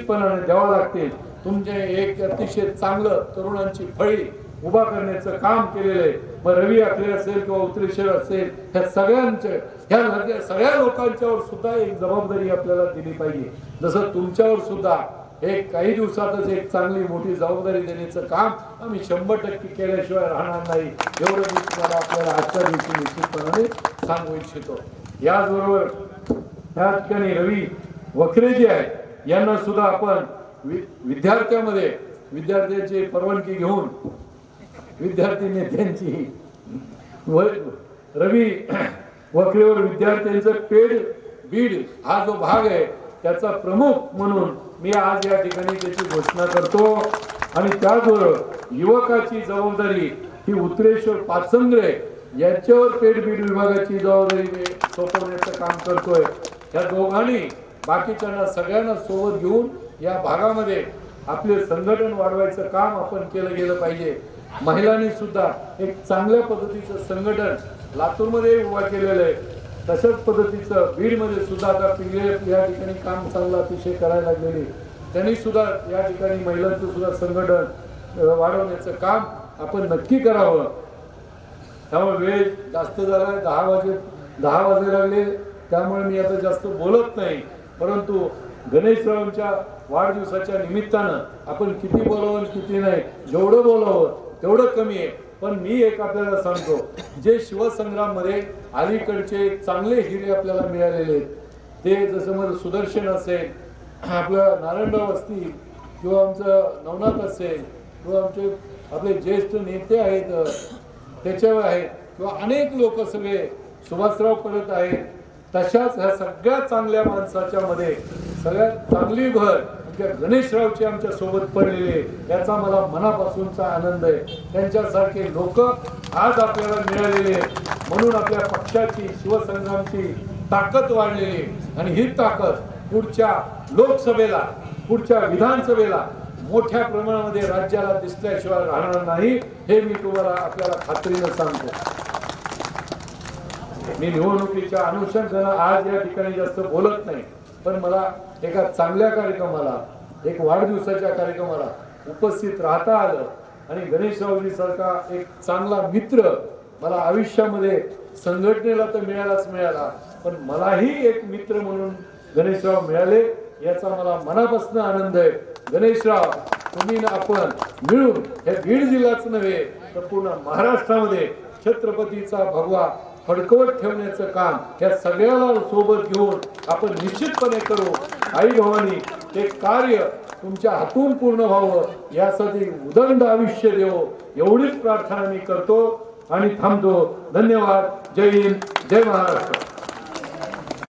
निश्चितपणाने द्यावा लागतील। तुमचे एक अतिशय चांगलं तरुणांची फळी उभा करण्याचं काम केलेलं आहे। मग रवी आखरे असेल किंवा उतरेश्वर असेल, ह्या सगळ्या लोकांच्यावर सुद्धा एक जबाबदारी आपल्याला दिली पाहिजे। जसं तुमच्यावर सुद्धा एक काही दिवसातच एक चांगली मोठी जबाबदारी देण्याचं काम आम्ही 100% केल्याशिवाय राहणार नाही, एवढं मी तुम्हाला आपल्याला आजच्या दिवशी निश्चितपणाने सांगू इच्छितो। याचबरोबर त्या ठिकाणी रवी वखरे जे आहेत यांना सुद्धा आपण विद्यार्थ्यांची परवानगी घेऊन विद्यार्थी नेत्यांची रवी वखरेवर विद्यार्थ्यांचं पेड बीड हा जो भाग आहे त्याचा प्रमुख म्हणून मी आज या ठिकाणी त्याची घोषणा करतो। आणि त्याचबरोबर युवकाची जबाबदारी ही उतरेश्वर पाचंद्रे यांच्यावर पेड बीड विभागाची जबाबदारी सोपवण्याचं काम करतोय। या दोघांनी बाकीच्यांना सगळ्यांना सोबत घेऊन या भागामध्ये आपले संघटन वाढवायचं काम आपण केलं गेलं पाहिजे। महिलांनी सुद्धा एक चांगल्या पद्धतीचं संघटन लातूरमध्ये उभा केलेलं आहे, तशाच पद्धतीचं बीडमध्ये सुद्धा आता पिंगळे या ठिकाणी काम चांगलं अतिशय करायला लागलेले, त्यांनी सुद्धा या ठिकाणी महिलांचं सुद्धा संघटन वाढवण्याचं काम आपण नक्की करावं। त्यामुळे वेळ जास्त झाला, 10 वाजे लागले, त्यामुळे मी आता जास्त बोलत नाही। परंतु गणेशरावांच्या वाढदिवसाच्या निमित्तानं आपण किती बोलावं किती नाही, जेवढं बोलावं तेवढं कमी आहे। पण मी एक आपल्याला सांगतो, जे शिवसंग्राम मध्ये अलीकडचे चांगले हिरे आपल्याला मिळालेले आहेत, ते जसं मग सुदर्शन असेल, आपलं नारायणराव असतील किंवा आमचं नवनाथ असेल किंवा आमचे आपले ज्येष्ठ नेते आहेत त्याच्यावर आहेत किंवा अनेक लोक सगळे सुभाषराव करत आहेत, तशाच ह्या सगळ्या चांगल्या माणसाच्या मध्ये सगळ्यात चांगली भर गणेशरावचे आमच्या सोबत पडलेले, याचा मला मनापासूनचा आनंद आहे। त्यांच्यासारखे लोक आज आपल्याला मिळालेले, म्हणून आपल्या पक्षाची शिवसंग्रामची ताकद वाढलेली आणि ही ताकद पुढच्या लोकसभेला पुढच्या विधानसभेला मोठ्या प्रमाणामध्ये राज्याला दिसल्याशिवाय राहणार नाही, हे मी तुम्हाला आपल्याला खात्रीने सांगतो। मी निवडणुकीच्या अनुषंगाने आज या ठिकाणी जास्त बोलत नाही, पण मला एका चांगल्या कार्यक्रमाला, एक वाढदिवसाच्या कार्यक्रमाला उपस्थित राहता आलं आणि गणेशरावजी सारखा एक चांगला मित्र मला आयुष्यामध्ये संघटनेला तर मिळाला, पण मलाही एक मित्र म्हणून गणेशराव मिळाले, याचा मला मनापासून आनंद आहे। गणेशराव, तुम्ही आपण मिळून हे बीड जिल्हाच नव्हे तर पूर्ण महाराष्ट्रामध्ये छत्रपतीचा भगवा फडकवत ठेवण्याचं काम या सगळ्याला सोबत घेऊन आपण निश्चितपणे करू। आई भवानी ते कार्य तुमच्या हातून पूर्ण व्हावं, यासाठी उदंड आयुष्य देवो, एवढीच प्रार्थना मी करतो आणि थांबतो। धन्यवाद। जय हिंद, जय महाराष्ट्र।